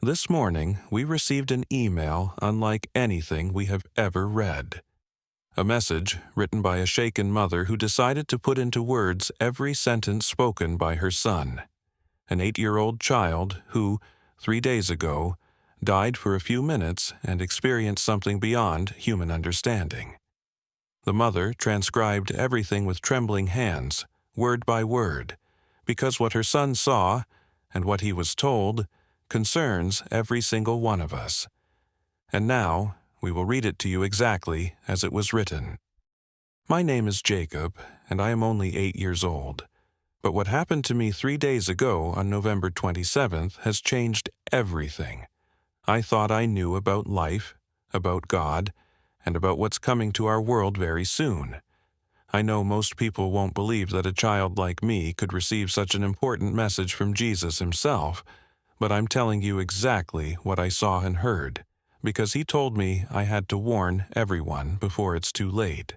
This morning, we received an email unlike anything we have ever read. A message written by a shaken mother who decided to put into words every sentence spoken by her son, an 8-year-old child who, 3 days ago, died for a few minutes and experienced something beyond human understanding. The mother transcribed everything with trembling hands, word by word, because what her son saw, and what he was told, concerns every single one of us. And now, we will read it to you exactly as it was written. My name is Jacob, and I am only 8 years old. But what happened to me 3 days ago on November 27th has changed everything. I thought I knew about life, about God, and about what's coming to our world very soon. I know most people won't believe that a child like me could receive such an important message from Jesus himself, but I'm telling you exactly what I saw and heard, because he told me I had to warn everyone before it's too late.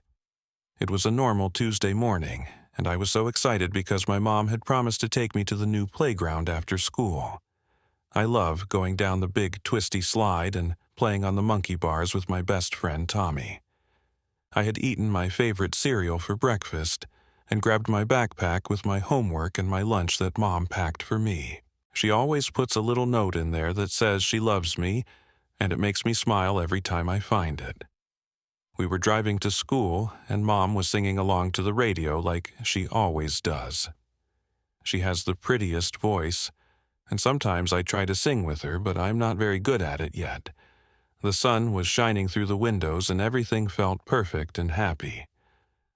It was a normal Tuesday morning, and I was so excited because my mom had promised to take me to the new playground after school. I love going down the big twisty slide and playing on the monkey bars with my best friend Tommy. I had eaten my favorite cereal for breakfast and grabbed my backpack with my homework and my lunch that Mom packed for me. She always puts a little note in there that says she loves me, and it makes me smile every time I find it. We were driving to school, and Mom was singing along to the radio like she always does. She has the prettiest voice, and sometimes I try to sing with her, but I'm not very good at it yet. The sun was shining through the windows, and everything felt perfect and happy.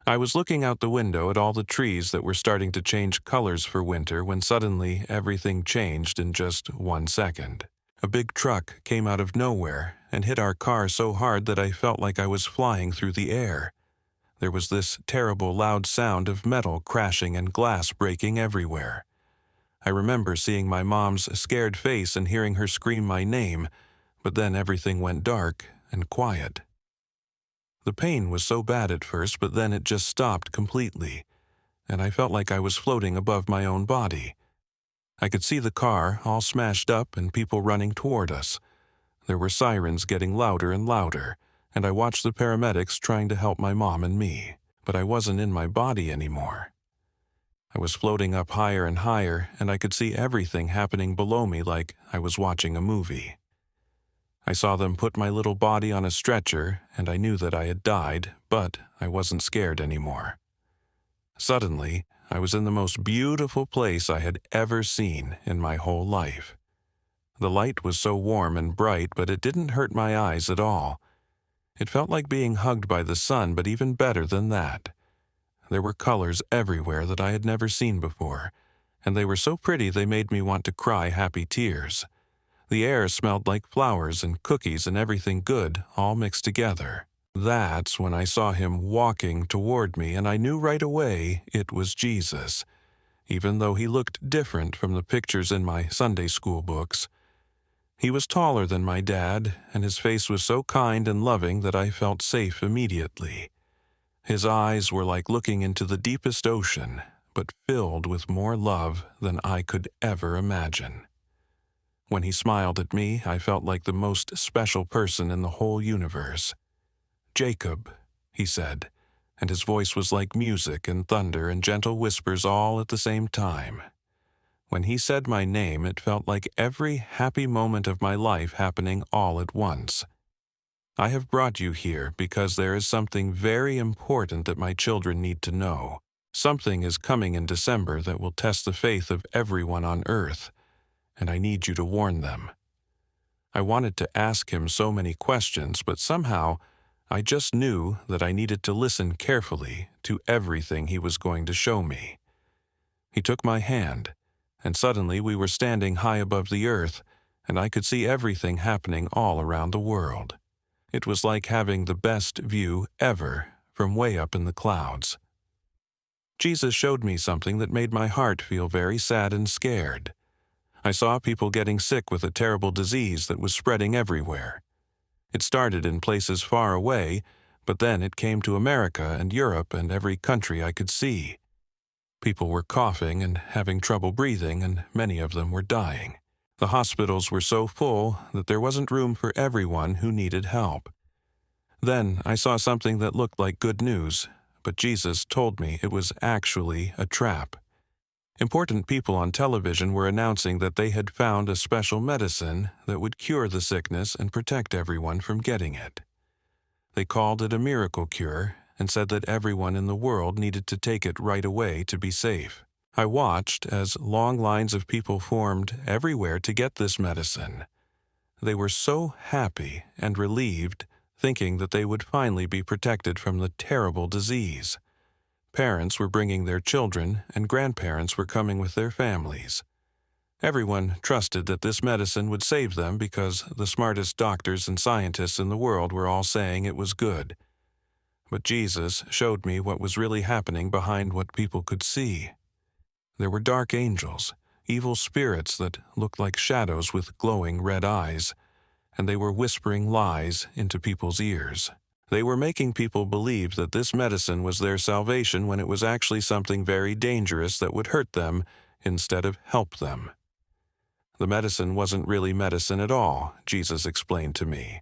I was looking out the window at all the trees that were starting to change colors for winter when suddenly everything changed in just 1 second. A big truck came out of nowhere and hit our car so hard that I felt like I was flying through the air. There was this terrible loud sound of metal crashing and glass breaking everywhere. I remember seeing my mom's scared face and hearing her scream my name, but then everything went dark and quiet. The pain was so bad at first, but then it just stopped completely, and I felt like I was floating above my own body. I could see the car all smashed up and people running toward us. There were sirens getting louder and louder, and I watched the paramedics trying to help my mom and me, but I wasn't in my body anymore. I was floating up higher and higher, and I could see everything happening below me like I was watching a movie. I saw them put my little body on a stretcher, and I knew that I had died, but I wasn't scared anymore. Suddenly, I was in the most beautiful place I had ever seen in my whole life. The light was so warm and bright, but it didn't hurt my eyes at all. It felt like being hugged by the sun, but even better than that. There were colors everywhere that I had never seen before, and they were so pretty they made me want to cry happy tears. The air smelled like flowers and cookies and everything good, all mixed together. That's when I saw him walking toward me, and I knew right away it was Jesus, even though he looked different from the pictures in my Sunday school books. He was taller than my dad, and his face was so kind and loving that I felt safe immediately. His eyes were like looking into the deepest ocean, but filled with more love than I could ever imagine. When he smiled at me, I felt like the most special person in the whole universe. "Jacob," he said, and his voice was like music and thunder and gentle whispers all at the same time. When he said my name, it felt like every happy moment of my life happening all at once. "I have brought you here because there is something very important that my children need to know. Something is coming in December that will test the faith of everyone on earth, and I need you to warn them." I wanted to ask him so many questions, but somehow I just knew that I needed to listen carefully to everything he was going to show me. He took my hand, and suddenly we were standing high above the earth, and I could see everything happening all around the world. It was like having the best view ever from way up in the clouds. Jesus showed me something that made my heart feel very sad and scared. I saw people getting sick with a terrible disease that was spreading everywhere. It started in places far away, but then it came to America and Europe and every country I could see. People were coughing and having trouble breathing, and many of them were dying. The hospitals were so full that there wasn't room for everyone who needed help. Then I saw something that looked like good news, but Jesus told me it was actually a trap. Important people on television were announcing that they had found a special medicine that would cure the sickness and protect everyone from getting it. They called it a miracle cure and said that everyone in the world needed to take it right away to be safe. I watched as long lines of people formed everywhere to get this medicine. They were so happy and relieved, thinking that they would finally be protected from the terrible disease. Parents were bringing their children, and grandparents were coming with their families. Everyone trusted that this medicine would save them because the smartest doctors and scientists in the world were all saying it was good. But Jesus showed me what was really happening behind what people could see. There were dark angels, evil spirits that looked like shadows with glowing red eyes, and they were whispering lies into people's ears. They were making people believe that this medicine was their salvation when it was actually something very dangerous that would hurt them instead of help them. The medicine wasn't really medicine at all, Jesus explained to me.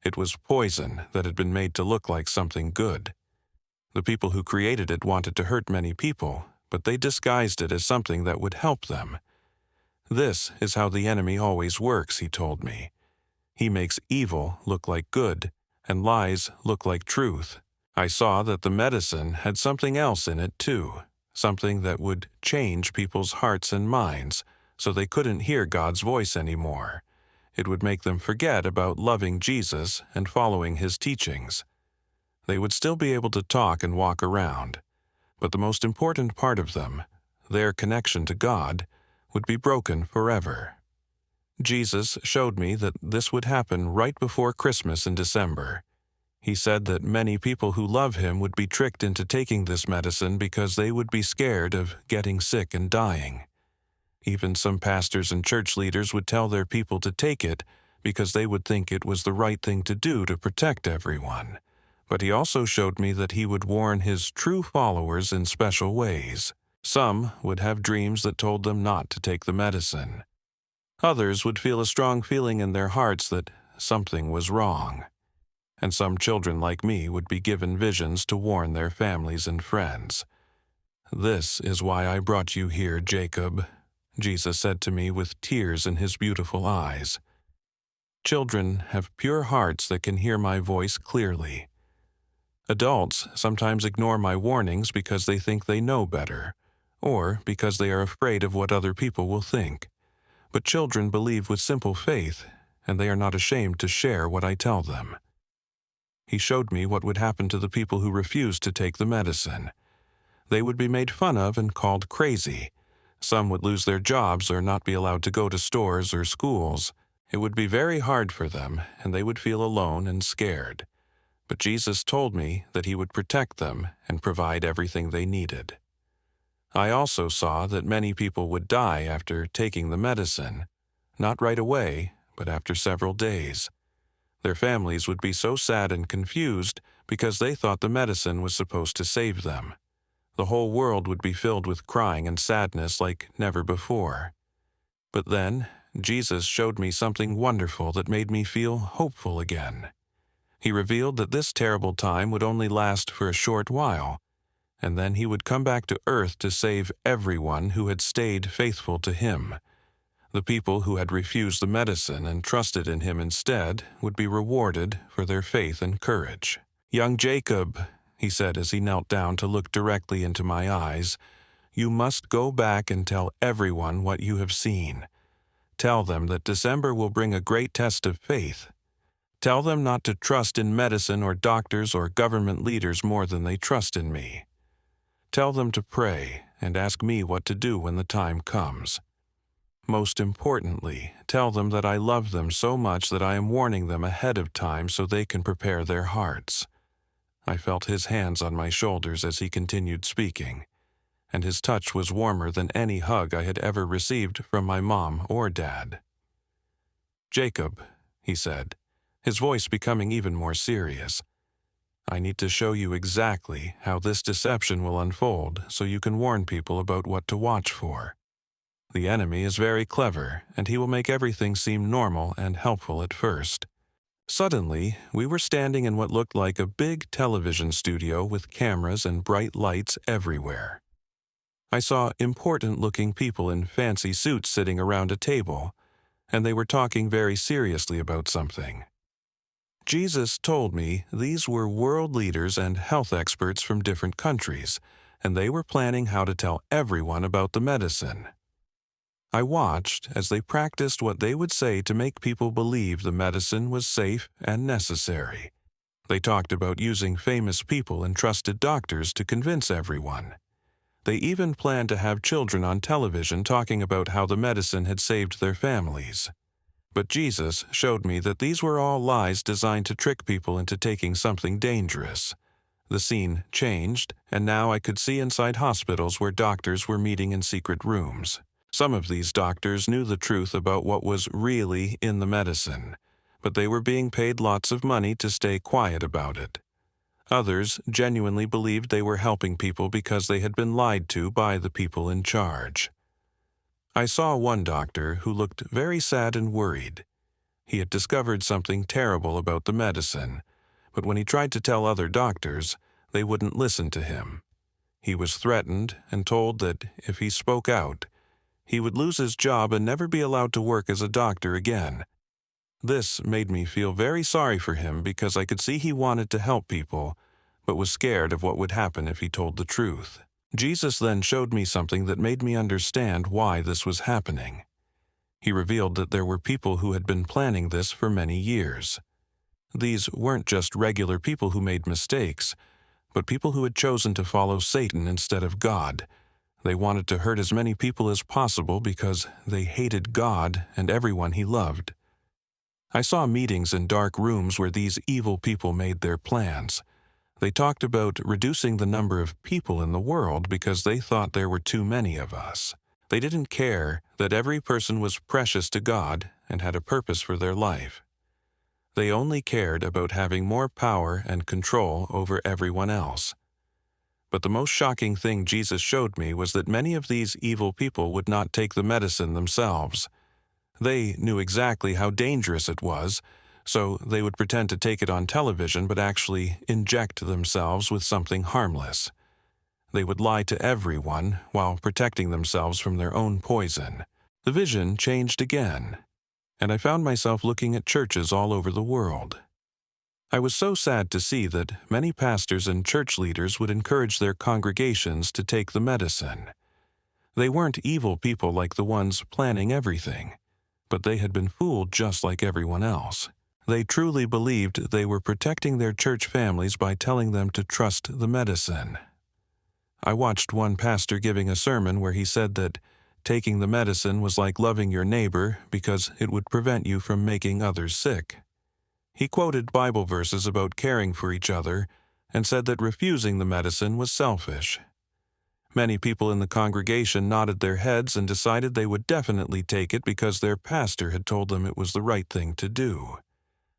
It was poison that had been made to look like something good. The people who created it wanted to hurt many people, but they disguised it as something that would help them. This is how the enemy always works, he told me. He makes evil look like good, and lies look like truth. I saw that the medicine had something else in it too, something that would change people's hearts and minds so they couldn't hear God's voice anymore. It would make them forget about loving Jesus and following his teachings. They would still be able to talk and walk around, but the most important part of them, their connection to God, would be broken forever. Jesus showed me that this would happen right before Christmas in December. He said that many people who love him would be tricked into taking this medicine because they would be scared of getting sick and dying. Even some pastors and church leaders would tell their people to take it because they would think it was the right thing to do to protect everyone. But he also showed me that he would warn his true followers in special ways. Some would have dreams that told them not to take the medicine. Others would feel a strong feeling in their hearts that something was wrong. And some children like me would be given visions to warn their families and friends. "This is why I brought you here, Jacob," Jesus said to me with tears in his beautiful eyes. Children have pure hearts that can hear my voice clearly. Adults sometimes ignore my warnings because they think they know better, or because they are afraid of what other people will think. But children believe with simple faith, and they are not ashamed to share what I tell them. He showed me what would happen to the people who refused to take the medicine. They would be made fun of and called crazy. Some would lose their jobs or not be allowed to go to stores or schools. It would be very hard for them, and they would feel alone and scared. But Jesus told me that he would protect them and provide everything they needed. I also saw that many people would die after taking the medicine, not right away, but after several days. Their families would be so sad and confused because they thought the medicine was supposed to save them. The whole world would be filled with crying and sadness like never before. But then, Jesus showed me something wonderful that made me feel hopeful again. He revealed that this terrible time would only last for a short while, and then he would come back to earth to save everyone who had stayed faithful to him. The people who had refused the medicine and trusted in him instead would be rewarded for their faith and courage. "Young Jacob," he said as he knelt down to look directly into my eyes, "you must go back and tell everyone what you have seen. Tell them that December will bring a great test of faith. Tell them not to trust in medicine or doctors or government leaders more than they trust in me. Tell them to pray and ask me what to do when the time comes. Most importantly, tell them that I love them so much that I am warning them ahead of time so they can prepare their hearts." I felt his hands on my shoulders as he continued speaking, and his touch was warmer than any hug I had ever received from my mom or dad. "Jacob," he said, his voice becoming even more serious, "I need to show you exactly how this deception will unfold so you can warn people about what to watch for. The enemy is very clever, and he will make everything seem normal and helpful at first. Suddenly, we were standing in what looked like a big television studio with cameras and bright lights everywhere. I saw important-looking people in fancy suits sitting around a table, and they were talking very seriously about something. Jesus told me these were world leaders and health experts from different countries, and they were planning how to tell everyone about the medicine. I watched as they practiced what they would say to make people believe the medicine was safe and necessary. They talked about using famous people and trusted doctors to convince everyone. They even planned to have children on television talking about how the medicine had saved their families. But Jesus showed me that these were all lies designed to trick people into taking something dangerous. The scene changed, and now I could see inside hospitals where doctors were meeting in secret rooms. Some of these doctors knew the truth about what was really in the medicine, but they were being paid lots of money to stay quiet about it. Others genuinely believed they were helping people because they had been lied to by the people in charge. I saw one doctor who looked very sad and worried. He had discovered something terrible about the medicine, but when he tried to tell other doctors, they wouldn't listen to him. He was threatened and told that if he spoke out, he would lose his job and never be allowed to work as a doctor again. This made me feel very sorry for him because I could see he wanted to help people, but was scared of what would happen if he told the truth. Jesus then showed me something that made me understand why this was happening. He revealed that there were people who had been planning this for many years. These weren't just regular people who made mistakes, but people who had chosen to follow Satan instead of God. They wanted to hurt as many people as possible because they hated God and everyone he loved. I saw meetings in dark rooms where these evil people made their plans. They talked about reducing the number of people in the world because they thought there were too many of us. They didn't care that every person was precious to God and had a purpose for their life. They only cared about having more power and control over everyone else. But the most shocking thing Jesus showed me was that many of these evil people would not take the medicine themselves. They knew exactly how dangerous it was, so they would pretend to take it on television but actually inject themselves with something harmless. They would lie to everyone while protecting themselves from their own poison. The vision changed again, and I found myself looking at churches all over the world. I was so sad to see that many pastors and church leaders would encourage their congregations to take the medicine. They weren't evil people like the ones planning everything, but they had been fooled just like everyone else. They truly believed they were protecting their church families by telling them to trust the medicine. I watched one pastor giving a sermon where he said that taking the medicine was like loving your neighbor because it would prevent you from making others sick. He quoted Bible verses about caring for each other and said that refusing the medicine was selfish. Many people in the congregation nodded their heads and decided they would definitely take it because their pastor had told them it was the right thing to do.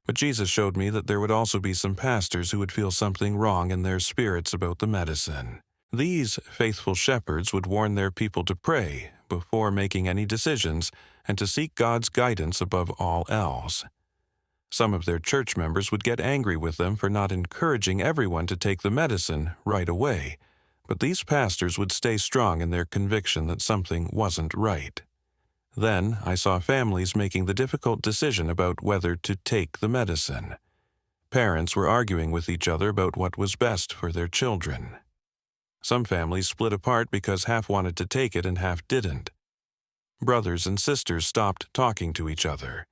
But Jesus showed me that there would also be some pastors who would feel something wrong in their spirits about the medicine. These faithful shepherds would warn their people to pray before making any decisions and to seek God's guidance above all else. Some of their church members would get angry with them for not encouraging everyone to take the medicine right away, but these pastors would stay strong in their conviction that something wasn't right. Then I saw families making the difficult decision about whether to take the medicine. Parents were arguing with each other about what was best for their children. Some families split apart because half wanted to take it and half didn't. Brothers and sisters stopped talking to each other.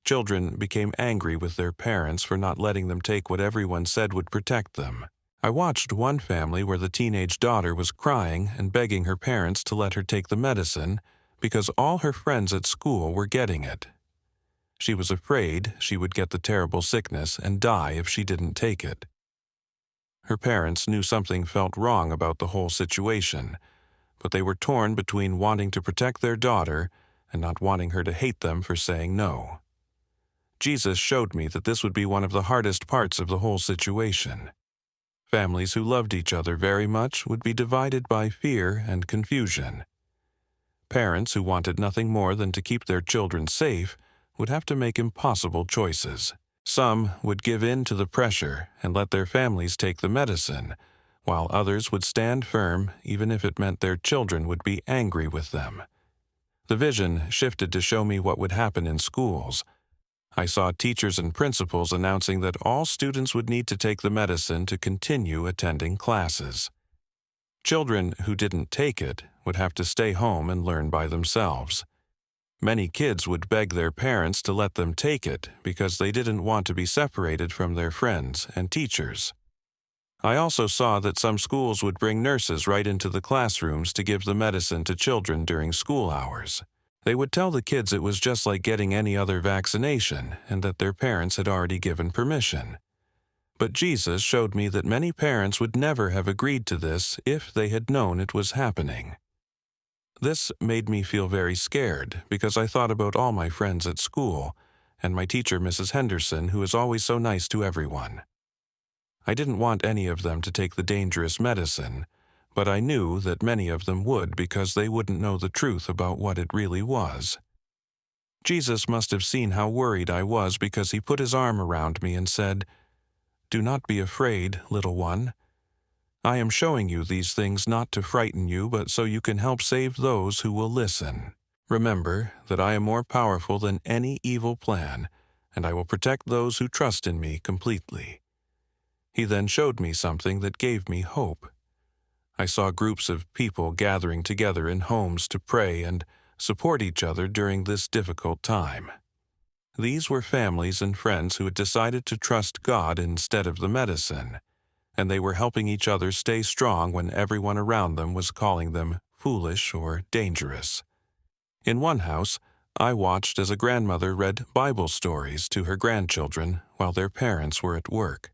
Children became angry with their parents for not letting them take what everyone said would protect them. I watched one family where the teenage daughter was crying and begging her parents to let her take the medicine because all her friends at school were getting it. She was afraid she would get the terrible sickness and die if she didn't take it. Her parents knew something felt wrong about the whole situation, but they were torn between wanting to protect their daughter and not wanting her to hate them for saying no. Jesus showed me that this would be one of the hardest parts of the whole situation. Families who loved each other very much would be divided by fear and confusion. Parents who wanted nothing more than to keep their children safe would have to make impossible choices. Some would give in to the pressure and let their families take the medicine, while others would stand firm even if it meant their children would be angry with them. The vision shifted to show me what would happen in schools. I saw teachers and principals announcing that all students would need to take the medicine to continue attending classes. Children who didn't take it would have to stay home and learn by themselves. Many kids would beg their parents to let them take it because they didn't want to be separated from their friends and teachers. I also saw that some schools would bring nurses right into the classrooms to give the medicine to children during school hours. They would tell the kids it was just like getting any other vaccination and that their parents had already given permission. But Jesus showed me that many parents would never have agreed to this if they had known it was happening. This made me feel very scared because I thought about all my friends at school and my teacher, Mrs. Henderson, who is always so nice to everyone. I didn't want any of them to take the dangerous medicine, but I knew that many of them would because they wouldn't know the truth about what it really was. Jesus must have seen how worried I was because he put his arm around me and said, "Do not be afraid, little one. I am showing you these things not to frighten you, but so you can help save those who will listen. Remember that I am more powerful than any evil plan, and I will protect those who trust in me completely." He then showed me something that gave me hope. I saw groups of people gathering together in homes to pray and support each other during this difficult time. These were families and friends who had decided to trust God instead of the medicine, and they were helping each other stay strong when everyone around them was calling them foolish or dangerous. In one house, I watched as a grandmother read Bible stories to her grandchildren while their parents were at work.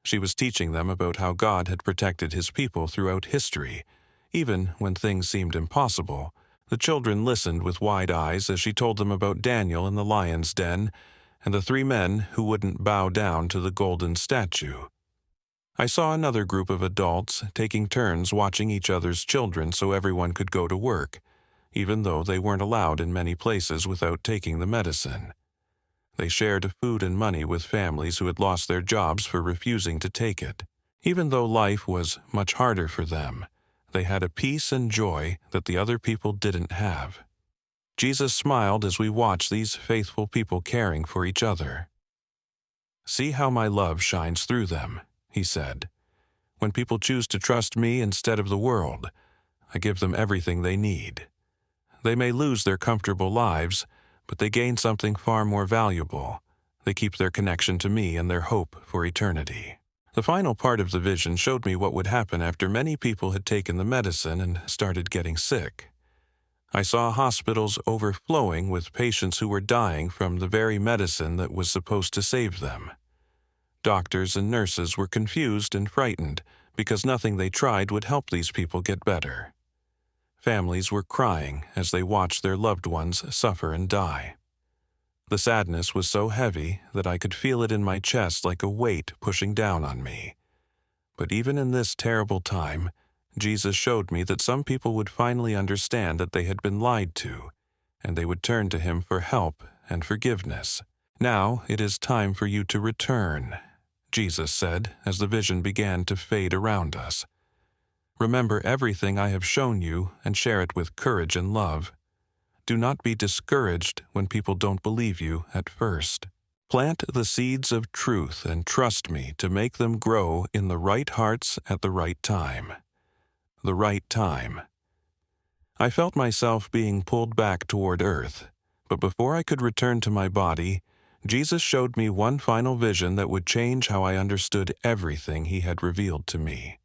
She was teaching them about how God had protected his people throughout history. Even when things seemed impossible, the children listened with wide eyes as she told them about Daniel in the lion's den and the 3 men who wouldn't bow down to the golden statue. I saw another group of adults taking turns watching each other's children so everyone could go to work, even though they weren't allowed in many places without taking the medicine. They shared food and money with families who had lost their jobs for refusing to take it. Even though life was much harder for them, they had a peace and joy that the other people didn't have. Jesus smiled as we watched these faithful people caring for each other. "See how my love shines through them," he said. "When people choose to trust me instead of the world, I give them everything they need. They may lose their comfortable lives, but they gain something far more valuable. They keep their connection to me and their hope for eternity." The final part of the vision showed me what would happen after many people had taken the medicine and started getting sick. I saw hospitals overflowing with patients who were dying from the very medicine that was supposed to save them. Doctors and nurses were confused and frightened because nothing they tried would help these people get better. Families were crying as they watched their loved ones suffer and die. The sadness was so heavy that I could feel it in my chest like a weight pushing down on me. But even in this terrible time, Jesus showed me that some people would finally understand that they had been lied to, and they would turn to him for help and forgiveness. "Now it is time for you to return," Jesus said as the vision began to fade around us. "Remember everything I have shown you and share it with courage and love. Do not be discouraged when people don't believe you at first. Plant the seeds of truth and trust me to make them grow in the right hearts at the right time." The right time. I felt myself being pulled back toward earth, but before I could return to my body, Jesus showed me one final vision that would change how I understood everything he had revealed to me.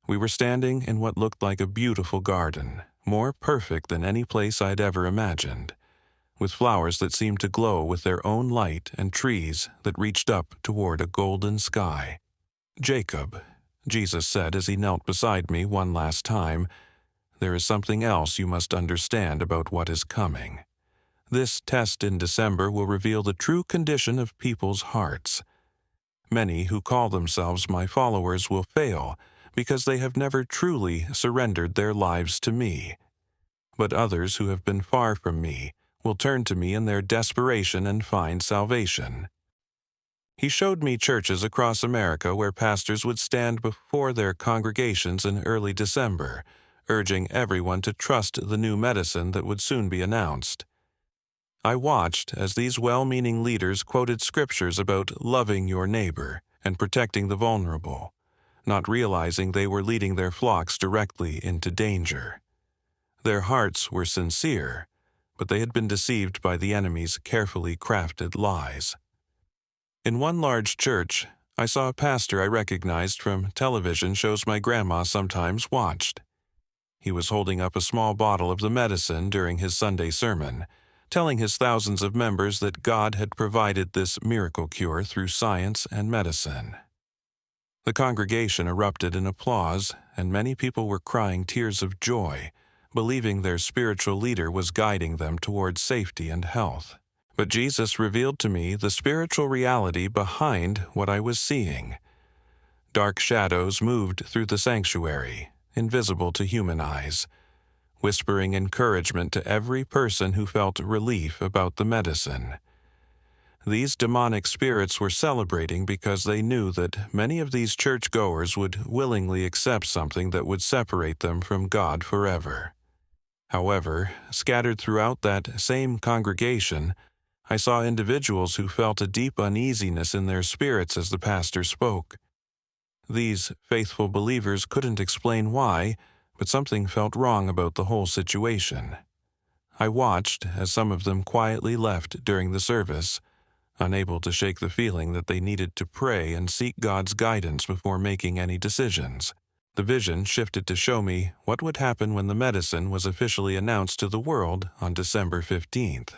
We were standing in what looked like a beautiful garden, more perfect than any place I'd ever imagined, with flowers that seemed to glow with their own light and trees that reached up toward a golden sky. "Jacob," Jesus said as he knelt beside me one last time, "there is something else you must understand about what is coming. This test in December will reveal the true condition of people's hearts. Many who call themselves my followers will fail because they have never truly surrendered their lives to me. but others who have been far from me will turn to me in their desperation and find salvation. He showed me churches across America where pastors would stand before their congregations in early December, urging everyone to trust the new medicine that would soon be announced. I watched as these well-meaning leaders quoted scriptures about loving your neighbor and protecting the vulnerable, not realizing they were leading their flocks directly into danger. Their hearts were sincere, but they had been deceived by the enemy's carefully crafted lies. In one large church, I saw a pastor I recognized from television shows my grandma sometimes watched. He was holding up a small bottle of the medicine during his Sunday sermon, telling his thousands of members that God had provided this miracle cure through science and medicine. The congregation erupted in applause, and many people were crying tears of joy, believing their spiritual leader was guiding them towards safety and health. But Jesus revealed to me the spiritual reality behind what I was seeing. Dark shadows moved through the sanctuary, invisible to human eyes, whispering encouragement to every person who felt relief about the medicine. These demonic spirits were celebrating because they knew that many of these churchgoers would willingly accept something that would separate them from God forever. However, scattered throughout that same congregation, I saw individuals who felt a deep uneasiness in their spirits as the pastor spoke. These faithful believers couldn't explain why, but something felt wrong about the whole situation. I watched as some of them quietly left during the service, unable to shake the feeling that they needed to pray and seek God's guidance before making any decisions. The vision shifted to show me what would happen when the medicine was officially announced to the world on December 15th.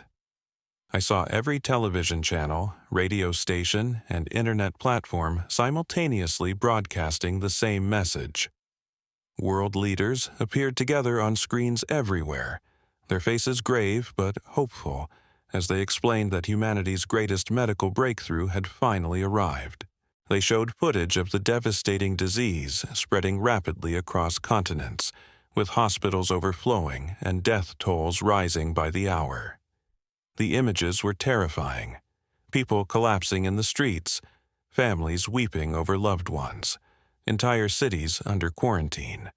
I saw every television channel, radio station, and internet platform simultaneously broadcasting the same message. World leaders appeared together on screens everywhere, their faces grave but hopeful, as they explained that humanity's greatest medical breakthrough had finally arrived. They showed footage of the devastating disease spreading rapidly across continents, with hospitals overflowing and death tolls rising by the hour. The images were terrifying. People collapsing in the streets, families weeping over loved ones, entire cities under quarantine.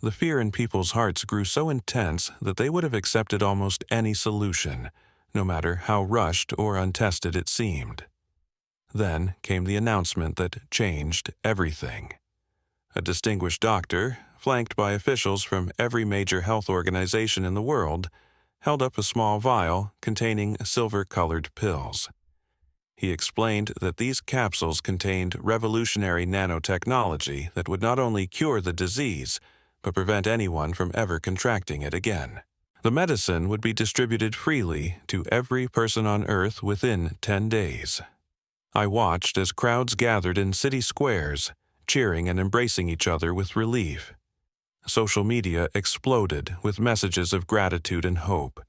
The fear in people's hearts grew so intense that they would have accepted almost any solution, no matter how rushed or untested it seemed. Then came the announcement that changed everything. A distinguished doctor, flanked by officials from every major health organization in the world, held up a small vial containing silver-colored pills. He explained that these capsules contained revolutionary nanotechnology that would not only cure the disease, but prevent anyone from ever contracting it again. The medicine would be distributed freely to every person on Earth within 10 days. I watched as crowds gathered in city squares, cheering and embracing each other with relief. Social media exploded with messages of gratitude and hope.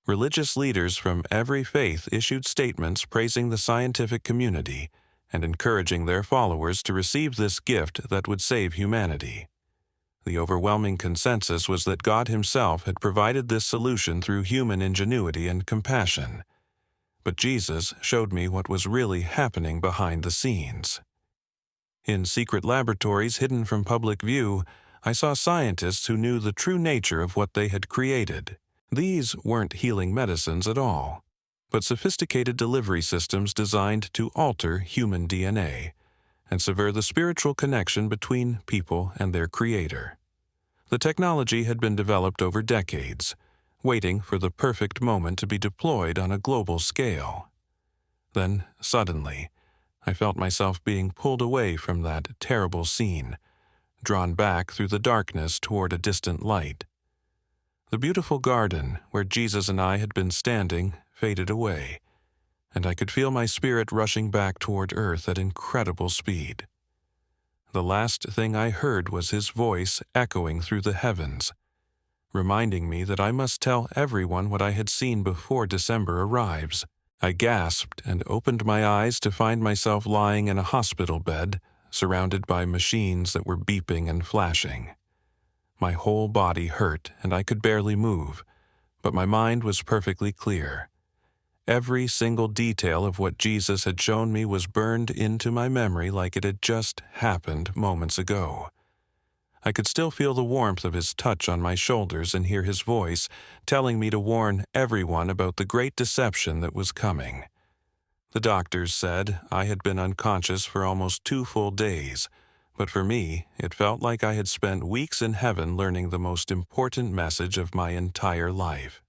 Religious leaders from every faith issued statements praising the scientific community and encouraging their followers to receive this gift that would save humanity. The overwhelming consensus was that God Himself had provided this solution through human ingenuity and compassion. But Jesus showed me what was really happening behind the scenes. In secret laboratories hidden from public view, I saw scientists who knew the true nature of what they had created. These weren't healing medicines at all, but sophisticated delivery systems designed to alter human DNA and sever the spiritual connection between people and their Creator. The technology had been developed over decades, waiting for the perfect moment to be deployed on a global scale. Then, suddenly, I felt myself being pulled away from that terrible scene, drawn back through the darkness toward a distant light. The beautiful garden where Jesus and I had been standing faded away, and I could feel my spirit rushing back toward earth at incredible speed. The last thing I heard was His voice echoing through the heavens, reminding me that I must tell everyone what I had seen before December arrives. I gasped and opened my eyes to find myself lying in a hospital bed, surrounded by machines that were beeping and flashing. My whole body hurt and I could barely move, but my mind was perfectly clear. Every single detail of what Jesus had shown me was burned into my memory like it had just happened moments ago. I could still feel the warmth of his touch on my shoulders and hear his voice telling me to warn everyone about the great deception that was coming. The doctors said I had been unconscious for almost 2 full days, but for me, it felt like I had spent weeks in heaven learning the most important message of my entire life.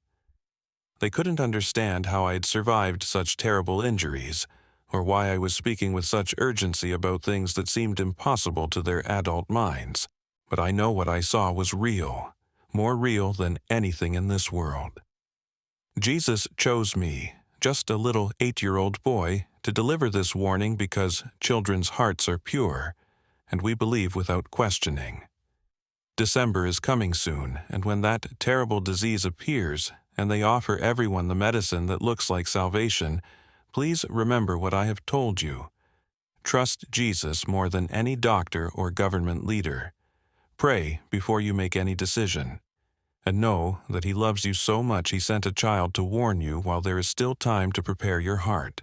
They couldn't understand how I had survived such terrible injuries, or why I was speaking with such urgency about things that seemed impossible to their adult minds. But I know what I saw was real, more real than anything in this world. Jesus chose me, just a little 8-year-old boy, to deliver this warning because children's hearts are pure, and we believe without questioning. December is coming soon, and when that terrible disease appears, and they offer everyone the medicine that looks like salvation, please remember what I have told you. Trust Jesus more than any doctor or government leader. Pray before you make any decision. And know that He loves you so much He sent a child to warn you while there is still time to prepare your heart.